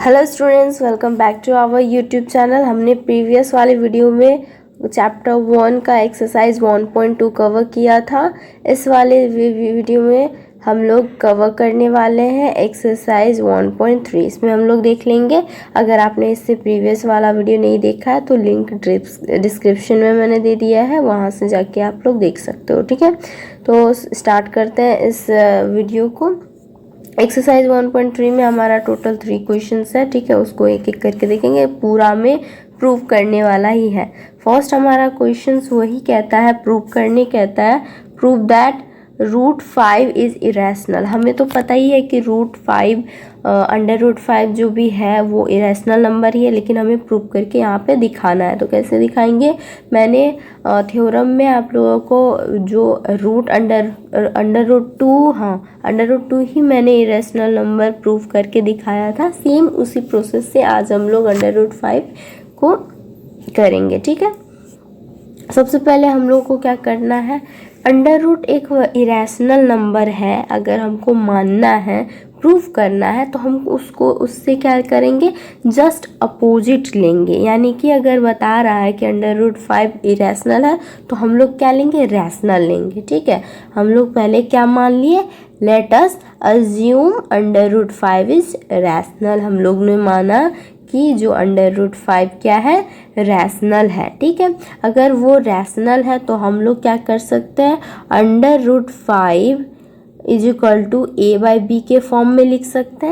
Hello students, welcome back to our YouTube channel. हमने previous वाले video में chapter 1 का एक्सरसाइज 1.2 कवर किया था। इस वाले वीडियो में हम लोग कवर करने वाले हैं एक्सरसाइज 1.3। इसमें हम लोग देख लेंगे। अगर आपने इससे प्रीवियस वाला वीडियो नहीं देखा है तो लिंक डिस्क्रिप्शन में मैंने दे दिया है, वहाँ से जाके आप लोग देख सकते हो। ठीक है, तो स्टार्ट करते हैं इस वीडियो को। एक्सरसाइज 1.3 में हमारा टोटल 3 क्वेश्चंस है। ठीक है, उसको एक एक करके देखेंगे। पूरा में प्रूव करने वाला ही है। फर्स्ट हमारा क्वेश्चंस वही कहता है, प्रूव करने कहता है, प्रूव दैट √5 इज़ इरेशनल। हमें तो पता ही है कि √5 √5 जो भी है वो इरेशनल नंबर ही है, लेकिन हमें प्रूव करके यहाँ पे दिखाना है। तो कैसे दिखाएंगे? मैंने थ्योरम में आप लोगों को जो √2 ही मैंने इरेशनल नंबर प्रूव करके दिखाया था। सेम उसी प्रोसेस से आज हम लोग √5 को करेंगे। ठीक है, सबसे पहले हम लोग को क्या करना है, √, एक इरेशनल नंबर है। अगर हमको मानना है, प्रूव करना है, तो हम उससे क्या करेंगे, जस्ट अपोजिट लेंगे। यानी कि अगर बता रहा है कि √5 इरेशनल है तो हम लोग क्या लेंगे, रैशनल लेंगे। ठीक है, हम लोग पहले क्या मान लिए, late us assume √5 is rational. हम लोग ने माना कि जो √5 क्या है, रैशनल है। ठीक है, अगर वो रैशनल है तो हम लोग क्या कर सकते हैं, √5 इज इक्वल टू a/b के फॉर्म में लिख सकते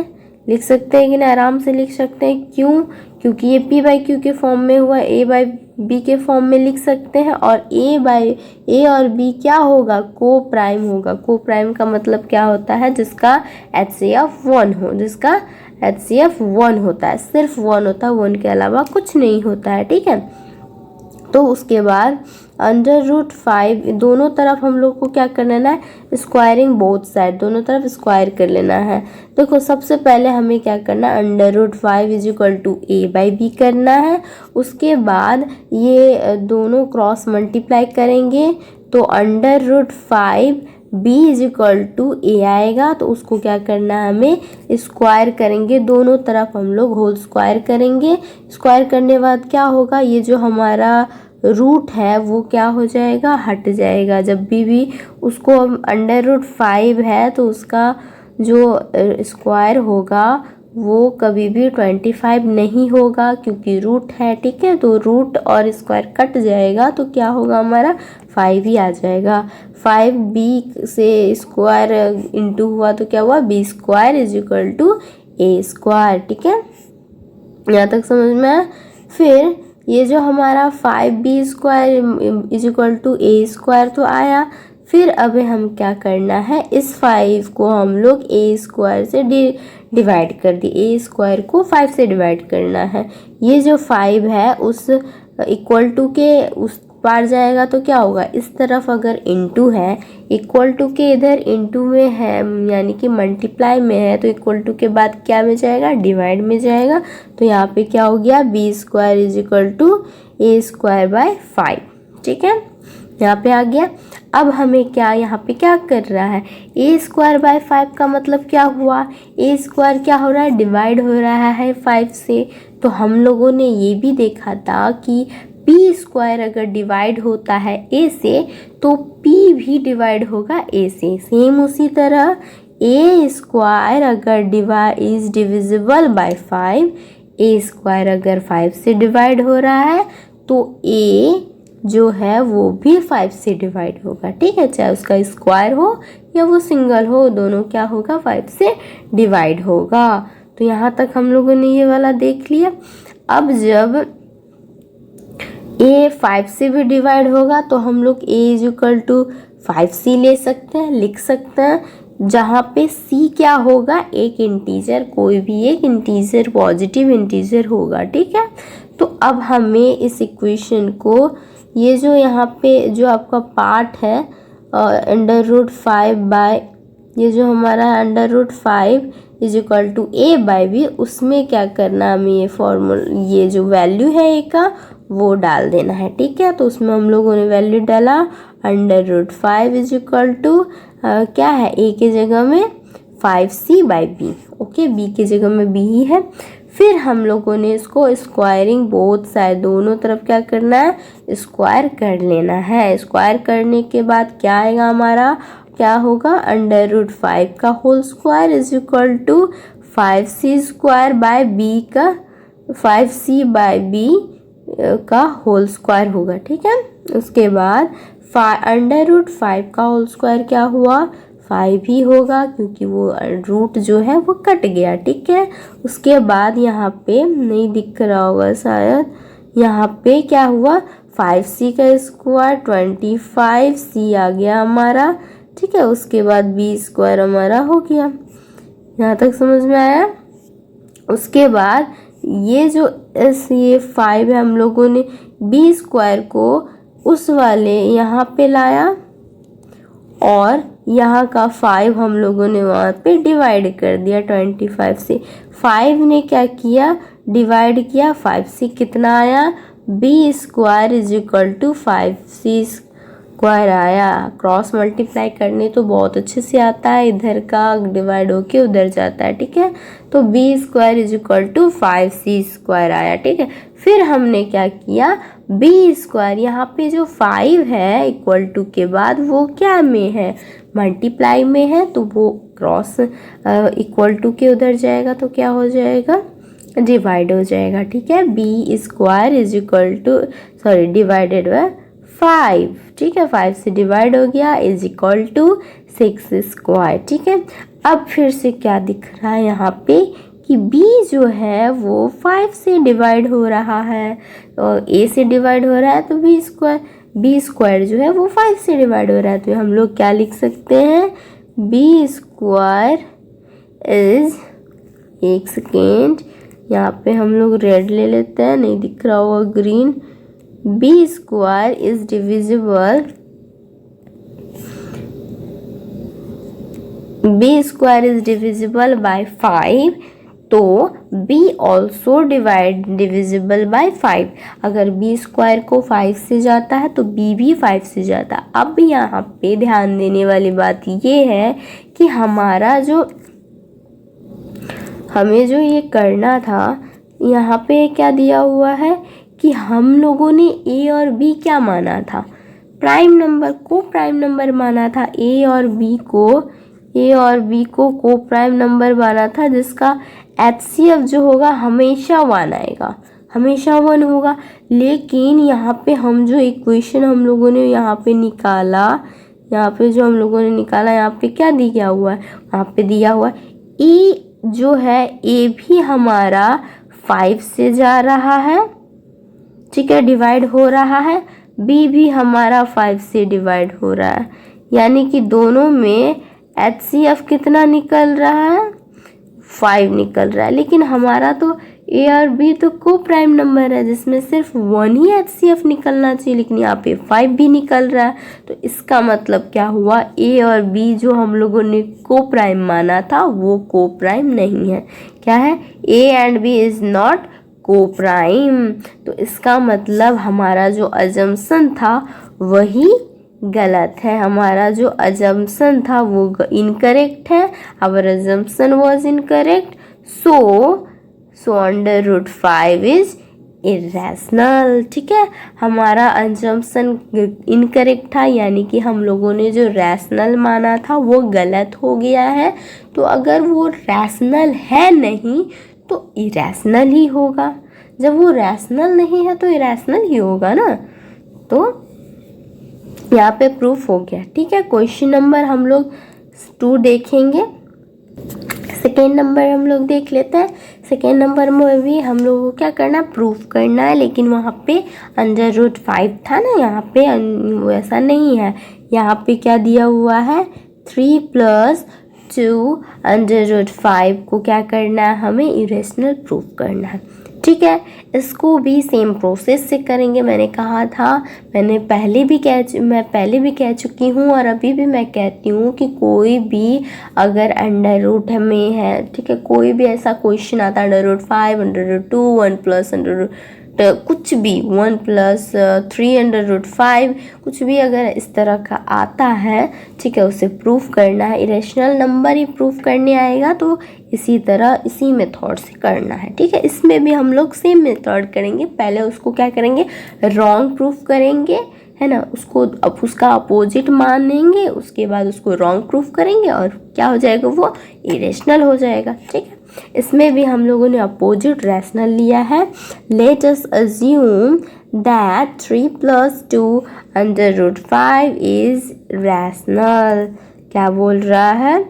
हैं कि ना, आराम से लिख सकते हैं। क्यों? क्योंकि ये p/q के फॉर्म में हुआ, a/b के फॉर्म में लिख सकते हैं। और a और b क्या होगा, को प्राइम होगा। को प्राइम का मतलब क्या होता है, जिसका HCF 1 हो, जिसका HCF 1 होता है, सिर्फ 1 होता है, 1 के अलावा कुछ नहीं होता है। ठीक है, तो उसके बाद √5 दोनों तरफ हम लोग को क्या कर लेना है, स्क्वायरिंग बोथ साइड, दोनों तरफ स्क्वायर कर लेना है। देखो, सबसे पहले हमें क्या करना है, √5 इज इक्वल टू a/b करना है। उसके बाद ये दोनों क्रॉस मल्टीप्लाई करेंगे तो √5 b is equal to a आएगा। तो उसको क्या करना है, हमें स्क्वायर करेंगे, दोनों तरफ हम लोग होल स्क्वायर करेंगे। स्क्वायर करने बाद क्या होगा, ये जो हमारा रूट है वो क्या हो जाएगा, हट जाएगा। जब भी उसको √5 है तो उसका जो स्क्वायर होगा वो कभी भी 25 नहीं होगा, क्योंकि रूट है। ठीक है, तो रूट और स्क्वायर कट जाएगा तो क्या होगा, हमारा 5 ही आ जाएगा। 5b से स्क्वायर इंटू हुआ तो क्या हुआ, b² is equal to a²। ठीक है, यहाँ तक समझ में आया। फिर ये जो हमारा 5b² is equal to a² तो आया। फिर अब हम क्या करना है, इस 5 को हम लोग a² से डिवाइड कर दिए, a² को 5 से डिवाइड करना है। ये जो 5 है उस इक्वल टू के उस पार जाएगा तो क्या होगा, इस तरफ अगर इनटू है, इक्वल टू के इधर इनटू में है, यानी कि मल्टीप्लाई में है, तो इक्वल टू के बाद क्या में जाएगा, डिवाइड में जाएगा। तो यहाँ पे क्या हो गया, b² is equal to a²/5। ठीक है, यहाँ पे आ गया। अब हमें क्या, यहाँ पे क्या कर रहा है, a²/5 का मतलब क्या हुआ, a² क्या हो रहा है, डिवाइड हो रहा है 5 से। तो हम लोगों ने ये भी देखा था कि p² अगर डिवाइड होता है a से तो p भी डिवाइड होगा a से। सेम उसी तरह a² अगर इज डिविजिबल बाय 5, a² अगर 5 से डिवाइड हो रहा है तो a जो है वो भी 5 से डिवाइड होगा। ठीक है, चाहे उसका स्क्वायर हो या वो सिंगल हो, दोनों क्या होगा, 5 से डिवाइड होगा। तो यहाँ तक हम लोगों ने ये वाला देख लिया। अब जब a 5 से भी डिवाइड होगा तो हम लोग a is equal to 5c ले सकते हैं, लिख सकते हैं, जहाँ पे c क्या होगा, एक इंटीजर, कोई भी एक इंटीजर, पॉजिटिव इंटीजर होगा। ठीक है, तो अब हमें इस इक्वेशन को, ये जो यहाँ पे जो आपका पार्ट है √5 ये जो हमारा √5 इज इक्वल टू a/b, उसमें क्या करना, हमें ये फॉर्मूला, ये जो वैल्यू है a का वो डाल देना है। ठीक है, तो उसमें हम लोगों ने वैल्यू डाला, √5 इज इक्वल टू क्या है, a के जगह में 5c/b। ओके, b की जगह में b ही है। फिर हम लोगों ने इसको स्क्वायरिंग बोथ साइड, दोनों तरफ क्या करना है, स्क्वायर कर लेना है। स्क्वायर करने के बाद क्या आएगा हमारा, क्या होगा, √5 का whole square is equal to 5c square by b का 5c बाय बी का होल स्क्वायर होगा। ठीक है, उसके बाद √5 का होल स्क्वायर क्या हुआ, 5 ही होगा क्योंकि वो रूट जो है वो कट गया। ठीक है, उसके बाद यहाँ पे नहीं दिख रहा होगा शायद, यहाँ पे क्या हुआ, 5c का स्क्वायर 25c आ गया हमारा। ठीक है, उसके बाद b स्क्वायर हमारा हो गया। यहाँ तक समझ में आया। उसके बाद ये जो ये 5 है, हम लोगों ने b स्क्वायर को उस वाले यहाँ पे लाया और यहाँ का 5 हम लोगों ने वहाँ पे डिवाइड कर दिया 25 से। 5 ने क्या किया, डिवाइड किया 5 से, कितना आया, b square is equal to 5c square आया। क्रॉस मल्टीप्लाई करने तो बहुत अच्छे से आता है, इधर का डिवाइड होके उधर जाता है। ठीक है, तो b square is equal to 5c square आया। ठीक है, फिर हमने क्या किया, b स्क्वायर यहाँ पे जो 5 है इक्वल टू के बाद वो क्या में है, मल्टीप्लाई में है, तो वो क्रॉस इक्वल टू के उधर जाएगा तो क्या हो जाएगा, डिवाइड हो जाएगा। ठीक है, b square is equal two divided by 5। ठीक है, 5 से डिवाइड हो गया इज इक्वल टू 6 स्क्वायर। ठीक है, अब फिर से क्या दिख रहा है यहाँ पे कि b जो है वो 5 से डिवाइड हो रहा है और a से डिवाइड हो रहा है, तो b स्क्वायर जो है वो 5 से डिवाइड हो रहा है। तो हम लोग क्या लिख सकते हैं, b स्क्वायर इज, एक सेकेंड यहाँ पे हम लोग रेड ले लेते हैं, नहीं दिख रहा होगा green, b square is divisible, b square is divisible by 5, तो b ऑल्सो डिविजिबल बाय 5। अगर b स्क्वायर को 5 से जाता है तो b भी 5 से जाता है। अब यहाँ पे ध्यान देने वाली बात ये है कि हमें जो ये करना था, यहाँ पे क्या दिया हुआ है कि हम लोगों ने a और b क्या माना था, प्राइम नंबर को प्राइम नंबर माना था, a और b को को प्राइम नंबर माना था, जिसका HCF जो होगा हमेशा 1 आएगा, हमेशा 1 होगा। लेकिन यहाँ पे हम जो इक्वेशन हम लोगों ने यहाँ पे निकाला, यहाँ पे क्या दिया हुआ है, वहाँ पे दिया हुआ e जो है, a भी हमारा 5 से जा रहा है। ठीक है, डिवाइड हो रहा है, b भी हमारा 5 से डिवाइड हो रहा है, यानी कि दोनों में HCF कितना निकल रहा है, 5 निकल रहा है। लेकिन हमारा तो a और b तो को प्राइम नंबर है जिसमें सिर्फ 1 ही HCF निकलना चाहिए, लेकिन यहाँ पे 5 भी निकल रहा है। तो इसका मतलब क्या हुआ, a और b जो हम लोगों ने को प्राइम माना था वो को प्राइम नहीं है। क्या है, a and b is not को प्राइम। तो इसका मतलब हमारा जो अजम्पशन था वही गलत है, हमारा जो अजम्पशन था वो इनकरेक्ट है। Our assumption was incorrect, so √5 is irrational. ठीक है, हमारा अजम्पशन इनकरेक्ट था, यानी कि हम लोगों ने जो रैशनल माना था वो गलत हो गया है। तो अगर वो रैशनल है नहीं तो इरेशनल ही होगा, जब वो रैशनल नहीं है तो इरेशनल ही होगा ना। तो यहाँ पे प्रूफ हो गया। ठीक है, क्वेश्चन नंबर हम लोग 2 देखेंगे, सेकेंड नंबर हम लोग देख लेते हैं। सेकेंड नंबर में भी हम लोगों को क्या करना, प्रूफ करना है, लेकिन वहाँ पे √5 था ना, यहाँ पे वैसा नहीं है। यहाँ पे क्या दिया हुआ है, 3 + 2 √5 को क्या करना है, हमें इरेशनल प्रूफ करना है। ठीक है, इसको भी सेम प्रोसेस से करेंगे। मैंने कहा था, मैं पहले भी कह चुकी हूँ और अभी भी मैं कहती हूँ कि कोई भी अगर अंडर रूट में है, ठीक है, कोई भी ऐसा क्वेश्चन आता है √5, √2, 1 + कुछ भी 1 प्लस 3 अंडर रूट 5 कुछ भी अगर इस तरह का आता है, ठीक है, उसे प्रूफ करना है। इरेशनल नंबर ही प्रूफ करने आएगा तो इसी तरह इसी मेथड से करना है, ठीक है। इसमें भी हम लोग सेम मेथड करेंगे। पहले उसको क्या करेंगे, रॉन्ग प्रूफ करेंगे, है ना, उसको अब उसका अपोजिट मानेंगे, उसके बाद उसको रॉन्ग प्रूफ करेंगे और क्या हो जाएगा, वो इरेशनल हो जाएगा, ठीक है। इसमें भी हम लोगों ने अपोजिट रैशनल लिया है। Let us assume that 3 plus 2 under root 5 is rational. क्या बोल रहा है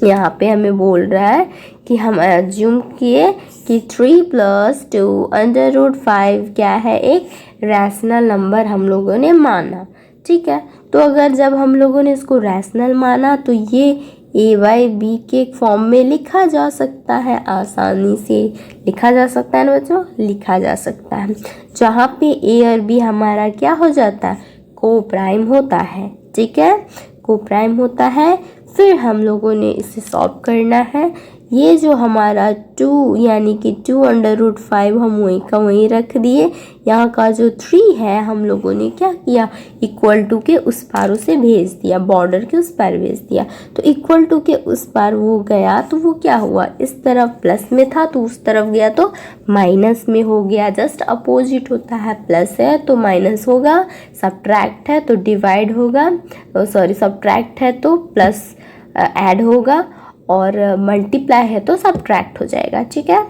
यहाँ पे, हमें बोल रहा है कि हम अज्यूम किए कि 3 प्लस 2 अंडर रूट 5 क्या है, एक रैशनल नंबर हम लोगों ने माना, ठीक है। तो अगर जब हम लोगों ने इसको रैशनल माना तो ये a/b के फॉर्म में लिखा जा सकता है, आसानी से लिखा जा सकता है ना बच्चों, लिखा जा सकता है, जहाँ पे a और b हमारा क्या हो जाता है, को प्राइम होता है, ठीक है, को प्राइम होता है। फिर हम लोगों ने इसे सॉल्व करना है। ये जो हमारा 2 यानी कि 2 अंडर रूट 5 हम वहीं का वहीं रख दिए। यहाँ का जो 3 है हम लोगों ने क्या किया, इक्वल टू के उस पार उसे भेज दिया, बॉर्डर के उस पार भेज दिया। तो इक्वल टू के उस पार वो गया तो वो क्या हुआ, इस तरफ प्लस में था तो उस तरफ गया तो माइनस में हो गया। जस्ट अपोजिट होता है, प्लस है तो माइनस होगा, सब्ट्रैक्ट है तो डिवाइड होगा, सॉरी सब्ट्रैक्ट है तो प्लस ऐड होगा और मल्टीप्लाई है तो सब्ट्रैक्ट हो जाएगा, ठीक है।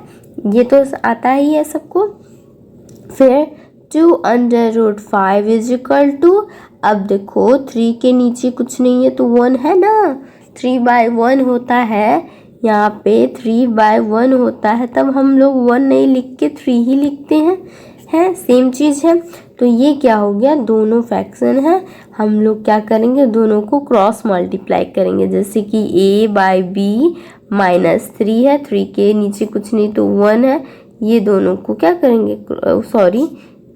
ये तो आता ही है सबको। फिर 2 under root 5 is equal to, अब देखो 3 के नीचे कुछ नहीं है तो 1 है ना, 3/1 होता है, यहाँ पे 3/1 होता है, तब हम लोग 1 नहीं लिख के 3 ही लिखते हैं सेम चीज़ है। तो ये क्या हो गया, दोनों फ्रैक्शन है, हम लोग क्या करेंगे, दोनों को क्रॉस मल्टीप्लाई करेंगे। जैसे कि a/b -3 है, 3 के नीचे कुछ नहीं तो 1 है, ये दोनों को क्या करेंगे, सॉरी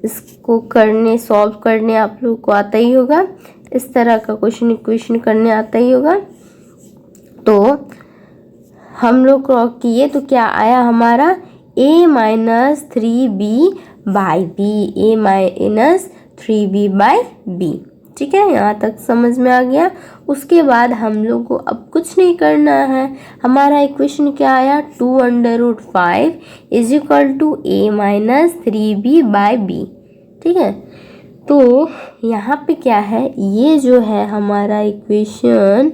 इसको करने सॉल्व करने आप लोग को आता ही होगा, इस तरह का क्वेश्चन इक्वेशन करने आता ही होगा। तो हम लोग किए तो क्या आया हमारा, a-3b बाई बी, a-3b/b, ठीक है, यहाँ तक समझ में आ गया। उसके बाद हम लोग को अब कुछ नहीं करना है, हमारा इक्वेशन क्या आया, 2 under root 5 is equal to a-3b/b, ठीक है। तो यहाँ पे क्या है, ये जो है हमारा इक्वेशन,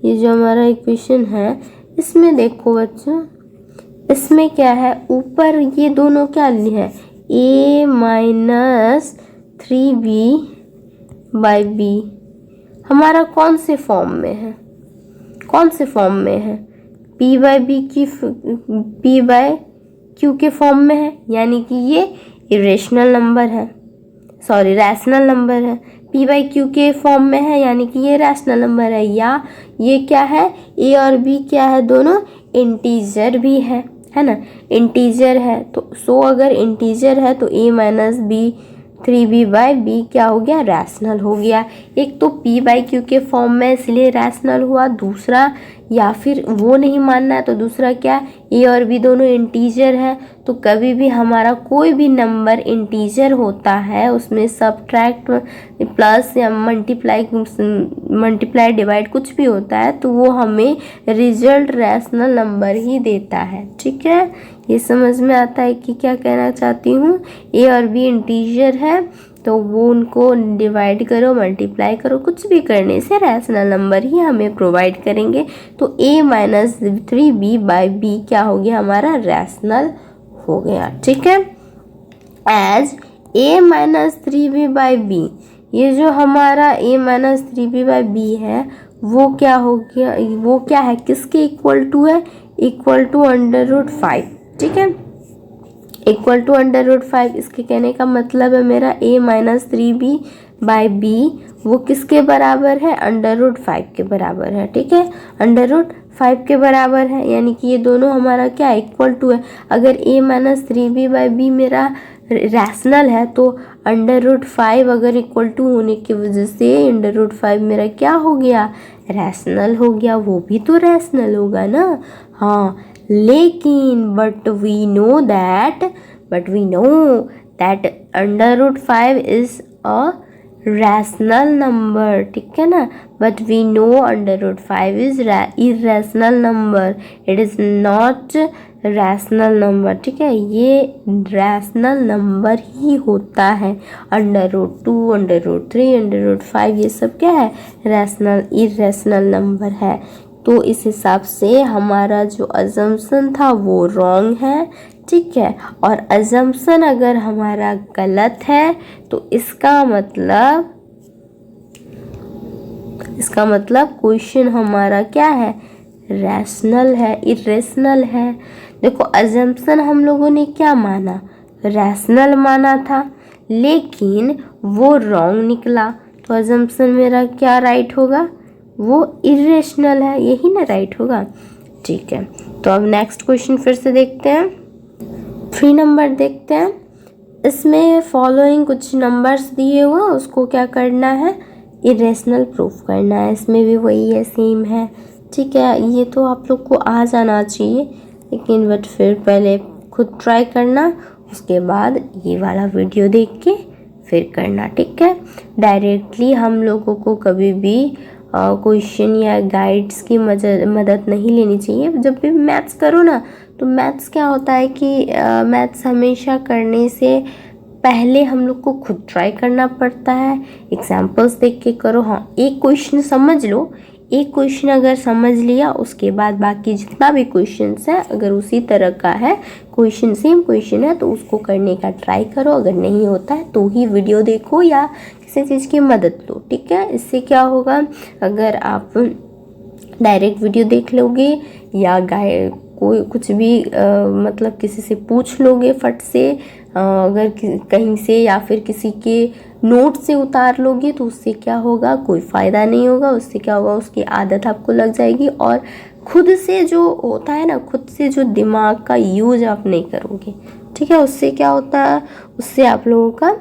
ये जो हमारा इक्वेशन है, इसमें देखो बच्चों, इसमें क्या है, ऊपर ये दोनों क्या है, a-3b/b हमारा कौन से फॉर्म में है, कौन से फॉर्म में है, p/b की p/q के फॉर्म में है, यानी कि ये इरेशनल नंबर है, सॉरी रैशनल नंबर है, p/q के फॉर्म में है, यानी कि ये रैशनल नंबर है। या ये क्या है, a और b क्या है, दोनों इंटीजर भी है ना, इंटीजर है। तो सो अगर इंटीजर है तो a-3b/b क्या हो गया, रैशनल हो गया। एक तो p/q के फॉर्म में इसलिए रैशनल हुआ, दूसरा या फिर वो नहीं मानना है तो दूसरा क्या, a और b दोनों इंटीजर है, तो कभी भी हमारा कोई भी नंबर इंटीजर होता है उसमें सब्ट्रैक्ट प्लस या मल्टीप्लाई डिवाइड कुछ भी होता है तो वो हमें रिजल्ट रैशनल नंबर ही देता है, ठीक है। ये समझ में आता है कि क्या कहना चाहती हूँ, a और b इंटीजर है तो वो उनको डिवाइड करो मल्टीप्लाई करो, कुछ भी करने से रैशनल नंबर ही हमें प्रोवाइड करेंगे। तो a-3b/b क्या हो गया, हमारा रैशनल हो गया, ठीक है। एज a-3b/b, ये जो हमारा a-3b/b है वो क्या हो गया, वो क्या है, किसके इक्वल टू है, इक्वल टू अंडर रूट 5, ठीक है, इक्वल टू अंडर रूट 5। इसके कहने का मतलब है मेरा a-3b/b वो किसके बराबर है, अंडर रूट 5 के बराबर है, ठीक है, अंडर रूट 5 के बराबर है, यानी कि ये दोनों हमारा क्या इक्वल टू है। अगर a-3b/b मेरा रैशनल है तो अंडर रूट 5 अगर इक्वल टू होने की वजह से अंडर रूट 5 मेरा क्या हो गया, रैशनल हो गया, वो भी तो रैशनल होगा ना, हाँ। लेकिन but we know that but we know that under root 5 is a rational number, ठीक है ना, but we know under root 5 is irrational number, it is not rational number, ठीक है, ये रैशनल नंबर ही होता है। Under root 2, under root 3, under root 5 ये सब क्या है, रैशनल इरेशनल नंबर है। तो इस हिसाब से हमारा जो अजम्पशन था वो रॉन्ग है, ठीक है। और अजम्पशन अगर हमारा गलत है तो इसका मतलब क्वेश्चन हमारा क्या है, रैशनल है, इरेशनल है। देखो अजम्पशन हम लोगों ने क्या माना, रैशनल माना था, लेकिन वो रॉन्ग निकला, तो अजम्पशन मेरा क्या राइट होगा, वो इरेशनल है, यही ना राइट होगा, ठीक है। तो अब नेक्स्ट क्वेश्चन फिर से देखते हैं, 3 नंबर देखते हैं। इसमें फॉलोइंग कुछ नंबर्स दिए हुए, उसको क्या करना है, इरेशनल प्रूफ करना है। इसमें भी वही है, सेम है, ठीक है। ये तो आप लोग को आ जाना चाहिए, लेकिन बट फिर पहले खुद ट्राई करना, उसके बाद ये वाला वीडियो देख के फिर करना, ठीक है। डायरेक्टली हम लोगों को कभी भी क्वेश्चन या गाइड्स की मदद नहीं लेनी चाहिए। जब भी मैथ्स करो ना, तो मैथ्स क्या होता है कि मैथ्स हमेशा करने से पहले हम लोग को खुद ट्राई करना पड़ता है, एग्जाम्पल्स देख के करो। हाँ, एक क्वेश्चन समझ लो, एक क्वेश्चन अगर समझ लिया, उसके बाद बाकी जितना भी क्वेश्चंस है, अगर उसी तरह का है क्वेश्चन, सेम क्वेश्चन है, तो उसको करने का ट्राई करो। अगर नहीं होता है तो ही वीडियो देखो या किसी चीज़ की मदद लो, ठीक है। इससे क्या होगा, अगर आप डायरेक्ट वीडियो देख लोगे या कोई कुछ भी मतलब किसी से पूछ लोगे फट से, अगर कहीं से या फिर किसी के नोट से उतार लोगे, तो उससे क्या होगा, कोई फ़ायदा नहीं होगा। उससे क्या होगा, उसकी आदत आपको लग जाएगी, और खुद से जो होता है ना, खुद से जो दिमाग का यूज आप नहीं करोगे, ठीक है। उससे क्या होता है, उससे आप लोगों का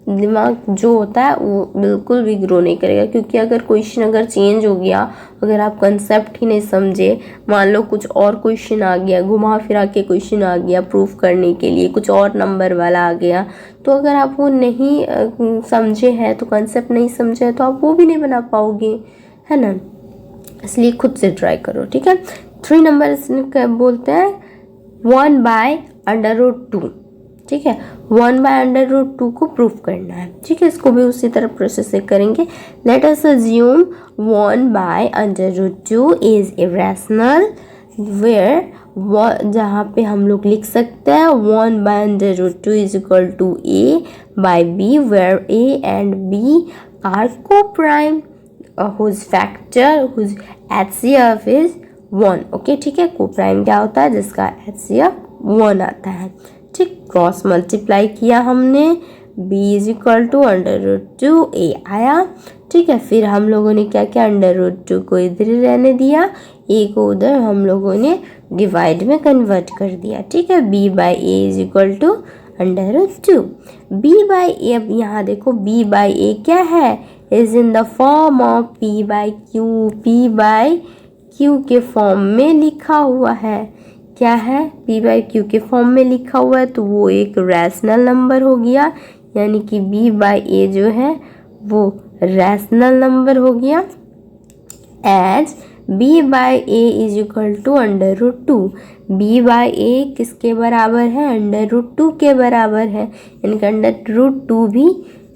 दिमाग जो होता है वो बिल्कुल भी ग्रो नहीं करेगा। क्योंकि अगर क्वेश्चन अगर चेंज हो गया, अगर आप कंसेप्ट ही नहीं समझे, मान लो कुछ और क्वेश्चन आ गया, घुमा फिरा के क्वेश्चन आ गया प्रूफ करने के लिए, कुछ और नंबर वाला आ गया, तो अगर आप वो नहीं समझे हैं, तो कंसेप्ट नहीं समझे हैं, तो आप वो भी नहीं बना पाओगे, है ना। इसलिए खुद से ट्राई करो, ठीक है। 3 नंबर बोलते हैं 1/√2, ठीक है। 1/√2 को प्रूफ करना है, ठीक है। इसको भी उसी तरह प्रोसेस से करेंगे। Let us assume 1/√2 is irrational, where जहाँ पे हम लोग लिख सकते हैं 1/√2 is equal to a/b, where a and b are coprime, whose factor whose HCF is 1, okay, ठीक है। को-प्राइम क्या होता है, जिसका HCF 1 आता है, ठीक। क्रॉस मल्टीप्लाई किया हमने, b is equal to √2 a आया, ठीक है। फिर हम लोगों ने क्या किया, √2 को इधर ही रहने दिया, a को उधर हम लोगों ने डिवाइड में कन्वर्ट कर दिया, ठीक है। b/a is equal to √2, b/a, अब यहाँ देखो b/a क्या है, is in the form of p/q, p/q के फॉर्म में लिखा हुआ है, क्या है, p/q के फॉर्म में लिखा हुआ है, तो वो एक रैशनल नंबर हो गया, यानी कि b/a जो है वो रैशनल नंबर हो गया। As b/a is equal to √2, b/a किसके बराबर है, √2 के बराबर है, यानी कि √2 भी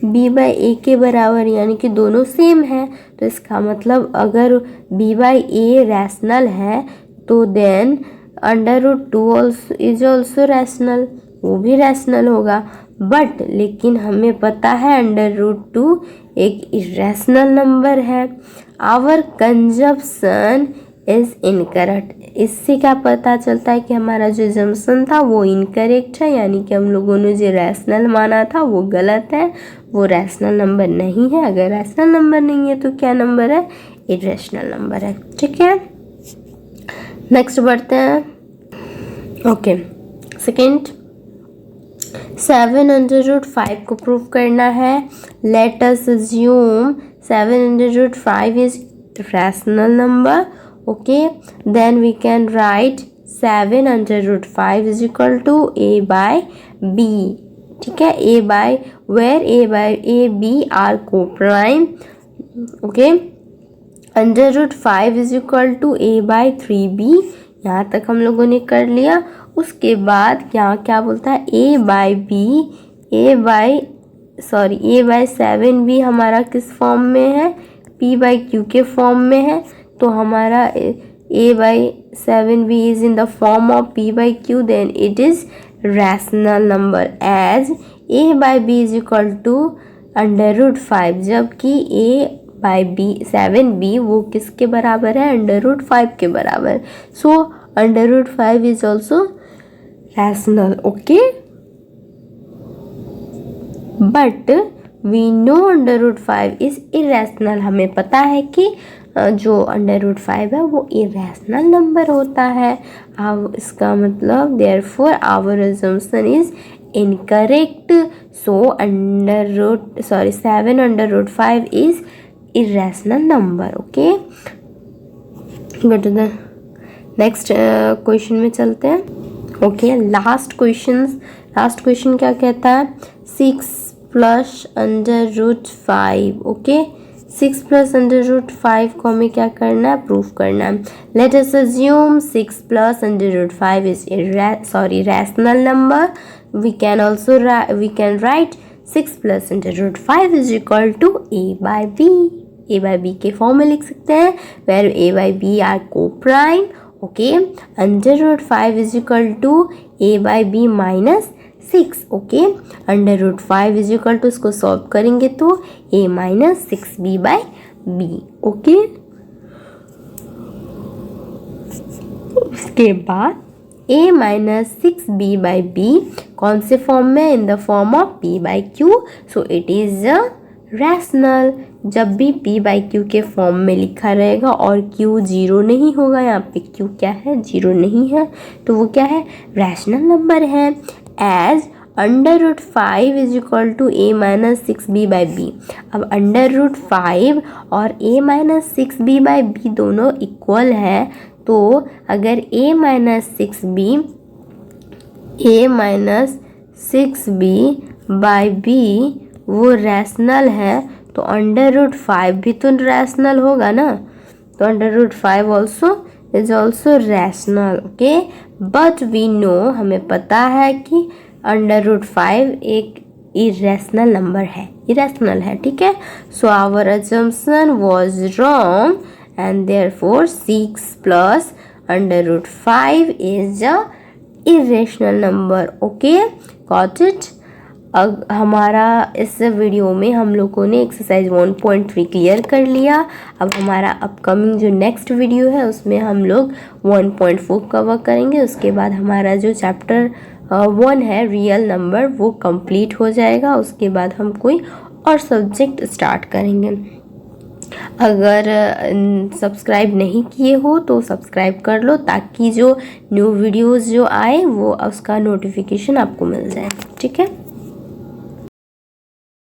b/a के बराबर, यानी कि दोनों सेम है। तो इसका मतलब अगर b/a रैशनल है, तो देन √2 इज ऑल्सो रैशनल, वो भी रैशनल होगा। बट लेकिन हमें पता है √2 एक इरेशनल नंबर है। आवर कंजप्शन इज इनकरेक्ट, इससे क्या पता चलता है कि हमारा जो जम्पशन था वो इनकरेक्ट है, यानी कि हम लोगों ने जो रैशनल माना था वो गलत है, वो रैशनल नंबर नहीं है। अगर रैशनल नंबर नहीं है तो क्या नंबर है, इरेशनल नंबर है, ठीक है। नेक्स्ट बढ़ते हैं, ओके। सेकेंड 7/5 को प्रूव करना है। Let us assume 7/5 is rational number, okay, then we can write 7/5 is equal to a/b, ठीक है। Where a/b are coprime, okay. √5 is equal to a/3b, यहाँ तक हम लोगों ने कर लिया। उसके बाद यहाँ क्या बोलता है, a/7b हमारा किस फॉर्म में है, p/q के फॉर्म में है। तो हमारा a/7b is in the form of p/q, then it is rational number as a/b is equal to √5, जबकि a/7b वो किसके बराबर है, √5 के बराबर। So √5 is also rational, okay. But we know √5 is irrational, हमें पता है कि जो √5 है वो इरेशनल नंबर होता है। अब इसका मतलब therefore our assumption is incorrect. So 7/5 is irrational number, okay। Go to the next question में चलते हैं, ओके। लास्ट क्वेश्चन क्या कहता है, 6 + √5, ओके। 6 + √5 को हमें क्या करना है, प्रूफ करना है। Let us assume 6 + √5 is rational number. We can write 6 + √5 is equal to a/b। a/b के फॉर्म में लिख सकते हैं, where a/b are coprime, okay. √5 is equal to a/b - 6, okay. √5 is equal to, इसको सॉल्व करेंगे तो a - 6b/b, ओके। उसके बाद a - 6b/b कौन से फॉर्म में, इन the form of p/q, so it is a rational. जब भी p/q के फॉर्म में लिखा रहेगा और q 0 नहीं होगा, यहाँ पे q क्या है, 0 नहीं है, तो वो क्या है, रैशनल नंबर है। As √5 is equal to a - 6b/b। अब √5 और a - 6b/b दोनों इक्वल है, तो अगर a - 6b/b वो रैशनल है, तो √5 भी तो रैशनल होगा ना, तो √5 is also rational, okay. But we know, हमें पता है कि √5 एक इरेशनल नंबर है, ठीक है। So our assumption was wrong and therefore 6 + √5 is a irrational number, okay. Got it. अब हमारा इस वीडियो में हम लोगों ने एक्सरसाइज 1.3 क्लियर कर लिया। अब हमारा अपकमिंग जो नेक्स्ट वीडियो है उसमें हम लोग 1.4 कवर करेंगे। उसके बाद हमारा जो चैप्टर 1 है रियल नंबर वो कंप्लीट हो जाएगा। उसके बाद हम कोई और सब्जेक्ट स्टार्ट करेंगे। अगर सब्सक्राइब नहीं किए हो तो सब्सक्राइब कर लो, ताकि जो न्यू वीडियोस जो आए वो उसका नोटिफिकेशन आपको मिल जाए, ठीक है।